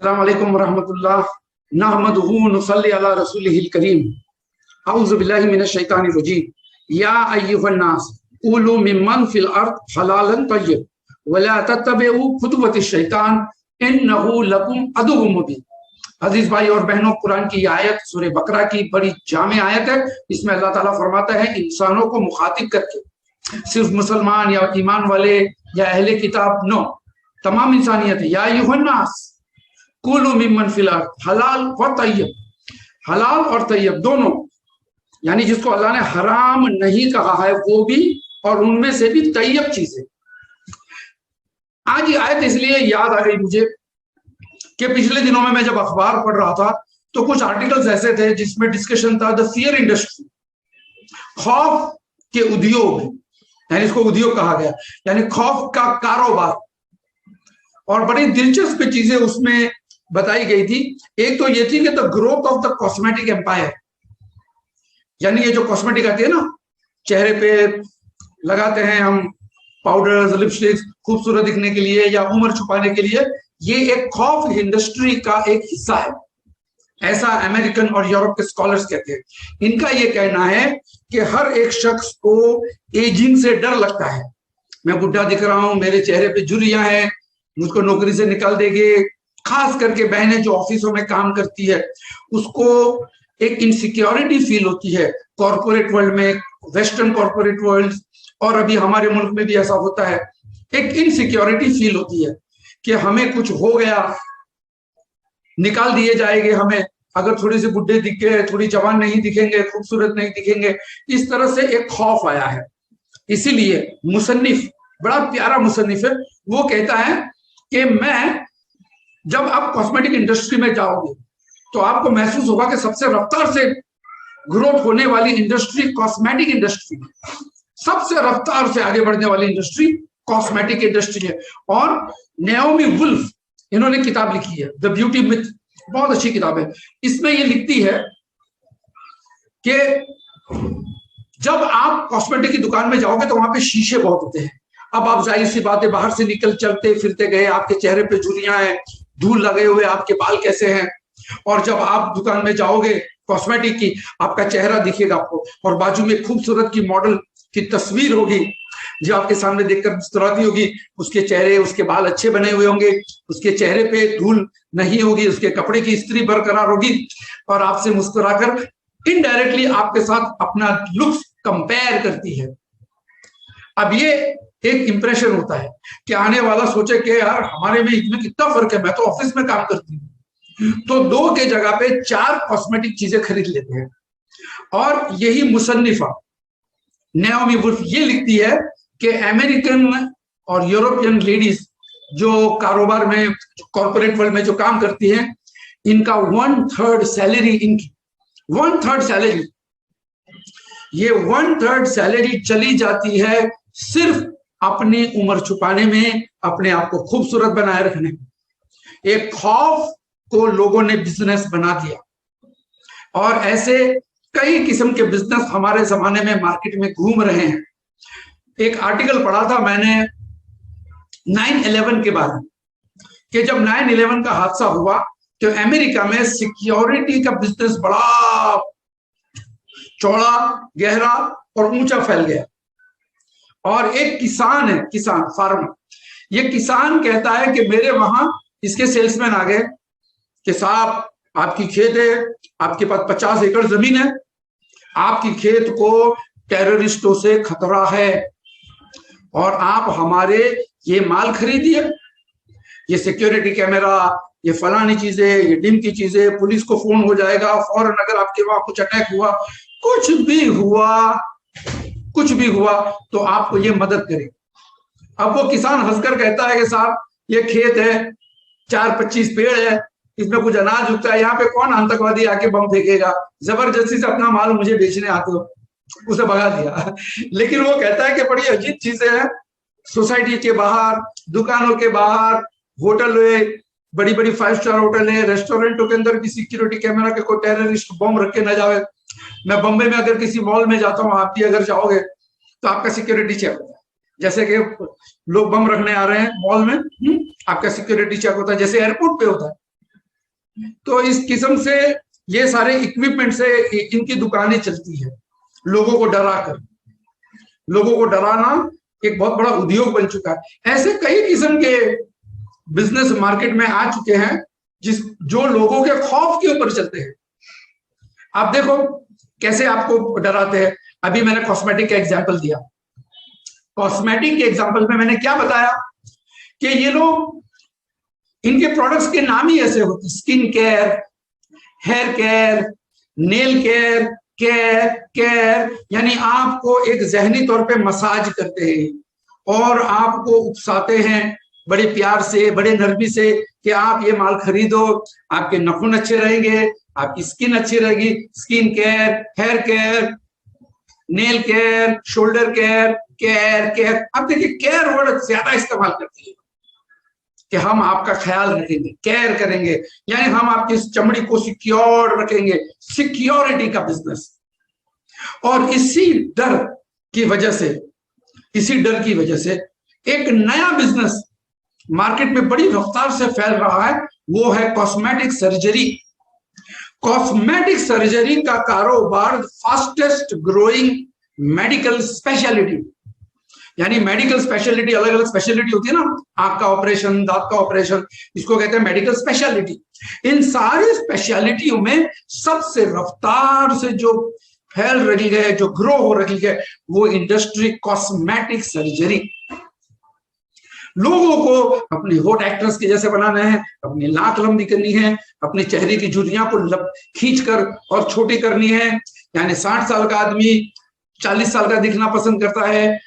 अस्सलाम वालेकुम रहमतुल्लाह नहमदुहु व नुसल्ली अला रसूलिहिल करीम अऊज़ु बिल्लाहि मिनश शैतानिर रजीम या अय्युहन नास कुलू मिम्मन फिल अर्द हलालन तय्यब वला तत्तबिउ खुतवतिश शैतान इन्नहु लकुम अदुव्वुम मुबीन। अजीज भाई और बहनों, कुरान की आयत सूरह बकरा की बड़ी जामे आयत है। इसमें अल्लाह ताला फरमाता है इंसानों को मुखातिब करके, सिर्फ मुसलमान या ईमान वाले या अहले किताब नो, तमाम इंसानियत है। या अय्युहन नास कुलू मिम्मन फिल अर्द हलाल व तय्यब, हलाल और तय्यब दोनों, यानी जिसको अल्लाह ने हराम नहीं कहा है वो भी और उनमें से भी तय्यब चीजें। आज ये आयत इसलिए याद आ गई मुझे कि पिछले दिनों में मैं जब अखबार पढ़ रहा था तो कुछ आर्टिकल्स ऐसे थे जिसमें डिस्कशन था द फियर इंडस्ट्री, खौफ के उद्योग, यानी इसको उद्योग कहा गया, यानी खौफ का कारोबार। और बड़ी दिलचस्प चीजें उसमें बताई गई थी। एक तो ये थी कि the growth of the cosmetic empire, यानी ये जो कॉस्मेटिक आती है ना, चेहरे पे लगाते हैं हम पाउडर्स, लिपस्टिक्स, खूबसूरत दिखने के लिए या उम्र छुपाने के लिए, ये एक खौफ इंडस्ट्री का एक हिस्सा है, ऐसा अमेरिकन और यूरोप के स्कॉलर्स कहते हैं। इनका ये कहना है कि हर एक शख्स को एजिंग से डर लगता है। मैं बुढ़ा दिख रहा हूं, मेरे चेहरे पे झुर्रियां हैं, मुझको नौकरी से निकाल देंगे। खास करके बहनें जो ऑफिसों में काम करती है उसको एक इनसिक्योरिटी फील होती है कॉर्पोरेट वर्ल्ड में, वेस्टर्न कॉर्पोरेट वर्ल्ड, और अभी हमारे मुल्क में भी ऐसा होता है। एक इनसिक्योरिटी फील होती है कि हमें कुछ हो गया, निकाल दिए जाएंगे हमें, अगर थोड़ी सी बुढ़े दिख गए, थोड़ी जवान नहीं दिखेंगे, खूबसूरत नहीं दिखेंगे। इस तरह से एक खौफ आया है। इसीलिए मुसन्निफ, बड़ा प्यारा मुसन्निफ है, वो कहता है कि मैं, जब आप कॉस्मेटिक इंडस्ट्री में जाओगे तो आपको महसूस होगा कि सबसे रफ्तार से ग्रोथ होने वाली इंडस्ट्री कॉस्मेटिक इंडस्ट्री है। सबसे रफ्तार से आगे बढ़ने वाली इंडस्ट्री कॉस्मेटिक इंडस्ट्री है। और नेओमी वुल्फ, इन्होंने किताब लिखी है द ब्यूटी मिथ, बहुत अच्छी किताब है। इसमें ये लिखती है कि जब आप कॉस्मेटिक की दुकान में जाओगे तो वहां पे शीशे बहुत होते हैं। अब आप जाहिर सी बात है बाहर से निकल चलते फिरते गए, आपके चेहरे पे झुर्रियां हैं, धूल लगे हुए, आपके बाल कैसे हैं। और जब आप दुकान में जाओगे कॉस्मेटिक की, आपका चेहरा दिखेगा आपको, और बाजू में खूबसूरत की मॉडल की तस्वीर होगी जो आपके सामने देखकर मुस्कुराती होगी। उसके चेहरे, उसके बाल अच्छे बने हुए होंगे, उसके चेहरे पे धूल नहीं होगी, उसके कपड़े की इस्त्री बरकरार होगी, और आपसे मुस्कुराकर इनडायरेक्टली आपके साथ अपना लुक्स कंपेयर करती है। अब ये एक इंप्रेशन होता है कि आने वाला सोचे कि यार हमारे में इसमें कितना फर्क है, मैं तो ऑफिस में काम करती हूँ, तो 2 के जगह पे 4 कॉस्मेटिक चीजें खरीद लेते हैं। और यही मुसन्निफा नेओमी वुल्फ ये लिखती है कि अमेरिकन और यूरोपियन लेडीज जो कारोबार में, कॉर्पोरेट वर्ल्ड में जो काम करती हैं, इनका 1/3 सैलरी, इनकी 1/3 सैलरी, ये 1/3 सैलरी चली जाती है सिर्फ अपनी उम्र छुपाने में, अपने आप को खूबसूरत बनाए रखने में। एक खौफ को लोगों ने बिजनेस बना दिया और ऐसे कई किस्म के बिजनेस हमारे जमाने में मार्केट में घूम रहे हैं। एक आर्टिकल पढ़ा था मैंने 9/11 के बारे में, कि जब 9/11 का हादसा हुआ तो अमेरिका में सिक्योरिटी का बिजनेस बड़ा चौड़ा, गहरा और ऊंचा फैल गया। और एक किसान है, किसान फार्मर, ये किसान कहता है कि मेरे वहां इसके सेल्समैन आ गए कि साहब आपकी खेत है, आपके पास 50 एकड़ जमीन है, आपकी खेत को टेररिस्टों से खतरा है और आप हमारे ये माल खरीदिए, ये सिक्योरिटी कैमरा, ये फलानी चीजें, ये डिम की चीजें, पुलिस को फोन हो जाएगा फौरन अगर आपके वहां कुछ अटैक हुआ, कुछ भी हुआ तो आपको ये मदद करे। अब वो किसान हंसकर कहता है कि साहब ये खेत है, 4-25 पेड़ है, इसमें कुछ अनाज उगता है, यहाँ पे कौन आतंकवादी आके बम फेंकेगा, जबरदस्ती से अपना माल मुझे बेचने आते हो। उसे भगा दिया। लेकिन वो कहता है कि बड़ी अजीब चीजें हैं, सोसाइटी के बाहर, दुकानों के बाहर, होटल है, बड़ी बड़ी 5 स्टार होटल है, रेस्टोरेंटों के अंदर भी सिक्योरिटी कैमरा के कोई टेररिस्ट बम रख के न जाए। मैं बम्बई में अगर किसी मॉल में जाता हूँ, आप भी अगर जाओगे तो आपका सिक्योरिटी चेक होता है, जैसे कि लोग बम रखने आ रहे हैं मॉल में, आपका सिक्योरिटी चेक होता है जैसे एयरपोर्ट पे होता है। तो इस किस्म से ये सारे इक्विपमेंट से इनकी दुकानें चलती है, लोगों को डरा कर। लोगों को डराना एक बहुत बड़ा उद्योग बन चुका है। ऐसे कई किस्म के बिजनेस मार्केट में आ चुके हैं जो लोगों के खौफ के ऊपर चलते हैं। आप देखो कैसे आपको डराते हैं। अभी मैंने कॉस्मेटिक का एग्जाम्पल दिया। कॉस्मेटिक के एग्जाम्पल में मैंने क्या बताया कि ये लोग, इनके प्रोडक्ट्स के नाम ही ऐसे होते, skin care, hair care, nail care, care care, यानी आपको एक जहनी तौर पे मसाज करते हैं और आपको उकसाते हैं बड़े प्यार से, बड़े नरमी से कि आप ये माल खरीदो, आपके नाखून अच्छे रहेंगे, आपकी स्किन अच्छी रहेगी। Skin care, hair care, nail care, shoulder care, care care. अब देखिए केयर वर्ड ज्यादा इस्तेमाल करती है कि हम आपका ख्याल रखेंगे, केयर करेंगे, यानी हम आपकी चमड़ी को सिक्योर रखेंगे, सिक्योरिटी का बिजनेस। और इसी डर की वजह से एक नया बिजनेस मार्केट में बड़ी रफ्तार से फैल रहा है, वो है कॉस्मेटिक सर्जरी। कॉस्मेटिक सर्जरी का कारोबार फास्टेस्ट ग्रोइंग मेडिकल स्पेशलिटी, यानी मेडिकल स्पेशलिटी, अलग अलग स्पेशलिटी होती है ना, आंख का ऑपरेशन, दांत का ऑपरेशन, इसको कहते हैं मेडिकल स्पेशलिटी। इन सारी स्पेशलिटियों में सबसे रफ्तार से जो फैल रही है, जो ग्रो हो रही है, वो इंडस्ट्री कॉस्मेटिक सर्जरी। लोगों को अपने होठ एक्ट्रेस के जैसे बनाना है, अपनी नाक लंबी करनी है, अपने चेहरे की झुर्रियां को खींचकर और छोटी करनी है। यानी 60 साल का आदमी 40 साल का दिखना पसंद करता है,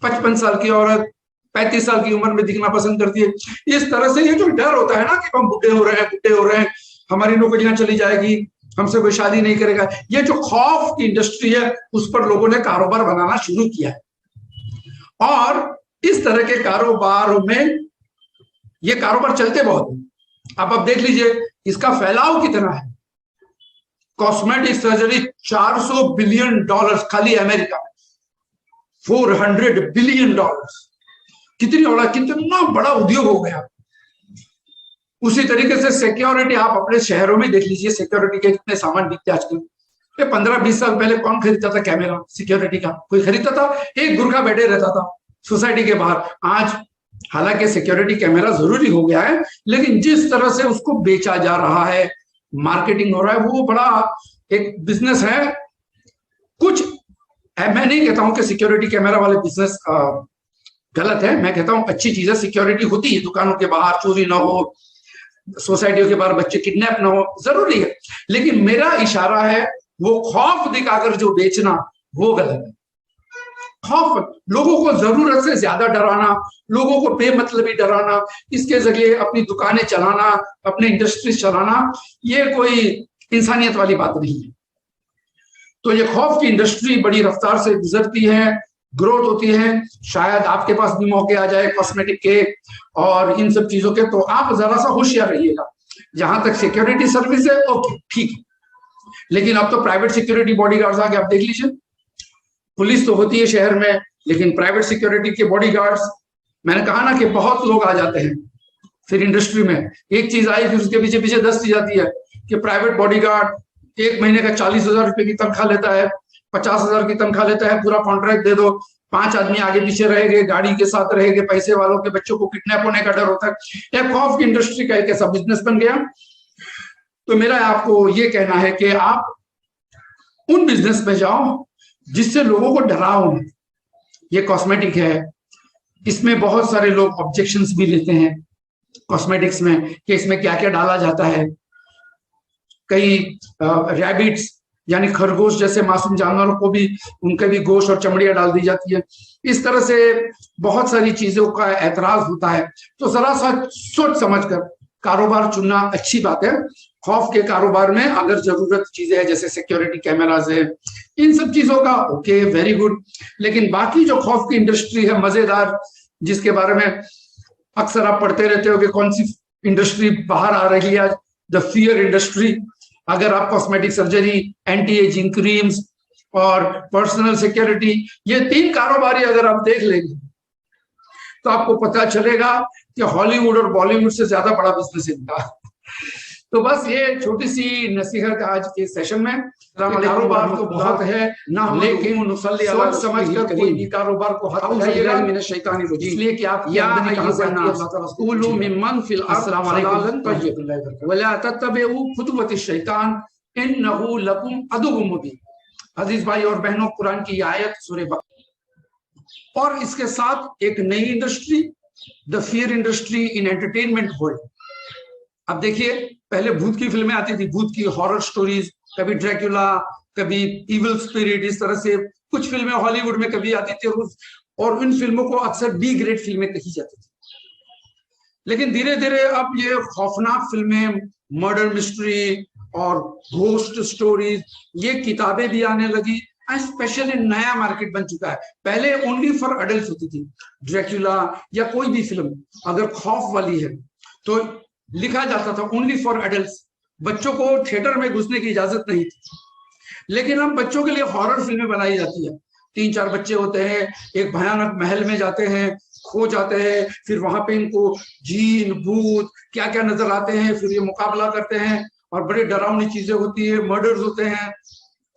55 साल की औरत 35 साल की उम्र में दिखना पसंद करती है। इस तरह से ये जो डर होता है ना कि हम बुढ़े हो रहे हैं, हमारी नौकरियां चली जाएगी, हमसे कोई शादी नहीं करेगा, ये जो खौफ की इंडस्ट्री है, उस पर लोगों ने कारोबार बनाना शुरू किया है। और इस तरह के कारोबार में ये कारोबार चलते बहुत हैं। अब देख लीजिए इसका फैलाव कितना है। कॉस्मेटिक सर्जरी $400 बिलियन खाली अमेरिका में, $400 बिलियन, कितना बड़ा उद्योग हो गया। उसी तरीके से सिक्योरिटी, आप अपने शहरों में देख लीजिए सिक्योरिटी के कितने सामान बिकते आजकल। 15-20 साल पहले कौन खरीदता था कैमरा सिक्योरिटी का? कोई खरीदता था? एक गुरखा बैठे रहता था सोसाइटी के बाहर। आज हालांकि सिक्योरिटी कैमरा जरूरी हो गया है, लेकिन जिस तरह से उसको बेचा जा रहा है, मार्केटिंग हो रहा है, वो बड़ा एक बिजनेस है। कुछ मैं नहीं कहता हूं कि सिक्योरिटी कैमरा वाले बिजनेस गलत है, मैं कहता हूं अच्छी चीज है, सिक्योरिटी होती है, दुकानों के बाहर चोरी ना हो, सोसाइटियों के बाहर बच्चे किडनैप ना हो, जरूरी है। लेकिन मेरा इशारा है वो खौफ दिखाकर जो बेचना, वो गलत है। खौफ, लोगों को जरूरत से ज्यादा डराना, लोगों को बेमतलबी डराना, इसके जरिए अपनी दुकानें चलाना, अपने इंडस्ट्रीज चलाना, ये कोई इंसानियत वाली बात नहीं है। तो ये खौफ की इंडस्ट्री बड़ी रफ्तार से गुजरती है, ग्रोथ होती है। शायद आपके पास भी मौके आ जाए कॉस्मेटिक के और इन सब चीजों के, तो आप जरा सा होशियार रहिएगा। जहां तक सिक्योरिटी सर्विस है, ओके ठीक है, लेकिन अब तो प्राइवेट सिक्योरिटी बॉडीगार्ड्स आ गए। आप देख लीजिए, पुलिस तो होती है शहर में, लेकिन प्राइवेट सिक्योरिटी के बॉडीगार्ड्स, मैंने कहा ना कि बहुत लोग आ जाते हैं। फिर इंडस्ट्री में एक चीज आई, फिर उसके पीछे पीछे 10 चीज आती है कि प्राइवेट बॉडीगार्ड 1 महीने का 40,000 रुपए की तनख्वाह लेता है, 50,000 की तनख्वाह लेता है, पूरा कॉन्ट्रैक्ट दे दो, 5 आदमी आगे पीछे रहेंगे, गाड़ी के साथ रहेंगे, पैसे वालों के बच्चों को किडनैप होने का डर होता है। यह खौफ की इंडस्ट्री का एक ऐसा बिजनेस बन गया। तो मेरा आपको ये कहना है कि आप उन बिजनेस में जाओ जिससे लोगों को डराओ। ये कॉस्मेटिक है, इसमें बहुत सारे लोग ऑब्जेक्शंस भी लेते हैं कॉस्मेटिक्स में कि इसमें क्या क्या डाला जाता है। कई रैबिट्स यानी खरगोश जैसे मासूम जानवरों को भी, उनके भी गोश्त और चमड़ियां डाल दी जाती है। इस तरह से बहुत सारी चीजों का एतराज होता है। तो जरा सा सोच समझकर कारोबार चुनना अच्छी बात है। खौफ के कारोबार में अगर जरूरत चीजें हैं जैसे सिक्योरिटी कैमराज है, इन सब चीजों का ओके, वेरी गुड। लेकिन बाकी जो खौफ की इंडस्ट्री है मजेदार, जिसके बारे में अक्सर आप पढ़ते रहते हो कि कौन सी इंडस्ट्री बाहर आ रही है आज, द फियर इंडस्ट्री। अगर आप cosmetic surgery, anti ageing creams और पर्सनल सिक्योरिटी, ये 3 कारोबारी अगर आप देख लेंगे तो आपको पता चलेगा कि हॉलीवुड और बॉलीवुड से ज्यादा बड़ा बिजनेस इनका। तो बस ये छोटी सी नसीहत आज के सेशन में। कारोबार तो बहुत है, लेकिन सोच समझ कर कोई भी कारोबार को हाथ उठाइएगा, इसलिए कि आप अजीज भाई और बहनों, कुरान की आयत सूरह बकरा। और इसके साथ एक नई industry, the fear industry in entertainment world. अब देखिए, पहले भूत की फिल्में आती थी, भूत की हॉरर स्टोरीज, कभी ड्रैक्युला, कभी इविल स्पिरिट, इस तरह से कुछ फिल्में हॉलीवुड में कभी आती थी, और उन फिल्मों को अक्सर बी ग्रेड फिल्में कही जाती थी। लेकिन धीरे धीरे अब ये खौफनाक फिल्में, मर्डर मिस्ट्री और घोस्ट स्टोरीज, ये किताबें भी आने लगी। स्पेशली नया मार्केट बन चुका है। पहले ओनली फॉर अडल्ट होती थी। ड्रैक्युला या कोई भी फिल्म अगर खौफ वाली है तो लिखा जाता था ओनली फॉर अडल्ट, बच्चों को थिएटर में घुसने की इजाजत नहीं थी। लेकिन अब बच्चों के लिए हॉरर फिल्में बनाई जाती है। 3-4 बच्चे होते हैं, एक भयानक महल में जाते हैं, खो जाते हैं, फिर वहां पे इनको जीन भूत क्या क्या नजर आते हैं, फिर ये मुकाबला करते हैं और बड़ी डरावनी चीजें होती है, मर्डर्स होते हैं,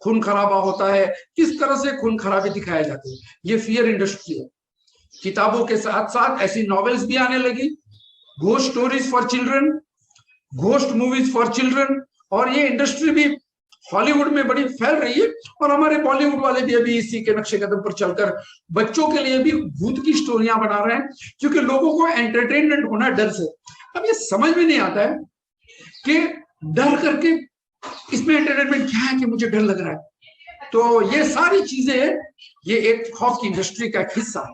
खून खराबा होता है। किस तरह से खून खराबी दिखाए जाते हैं, ये फियर इंडस्ट्री है। किताबों के साथ साथ ऐसी नॉवेल्स भी आने लगी, ghost stories for children, ghost movies for children. और ये इंडस्ट्री भी हॉलीवुड में बड़ी फैल रही है, और हमारे बॉलीवुड वाले भी अभी इसी के नक्शे कदम पर चलकर बच्चों के लिए भी भूत की स्टोरियां बना रहे हैं, क्योंकि लोगों को एंटरटेनमेंट होना डर से। अब ये समझ में नहीं आता है कि डर करके इसमें एंटरटेनमेंट क्या है कि मुझे डर लग रहा है। तो ये सारी चीजें, ये एक खौफ की इंडस्ट्री का एक हिस्सा है।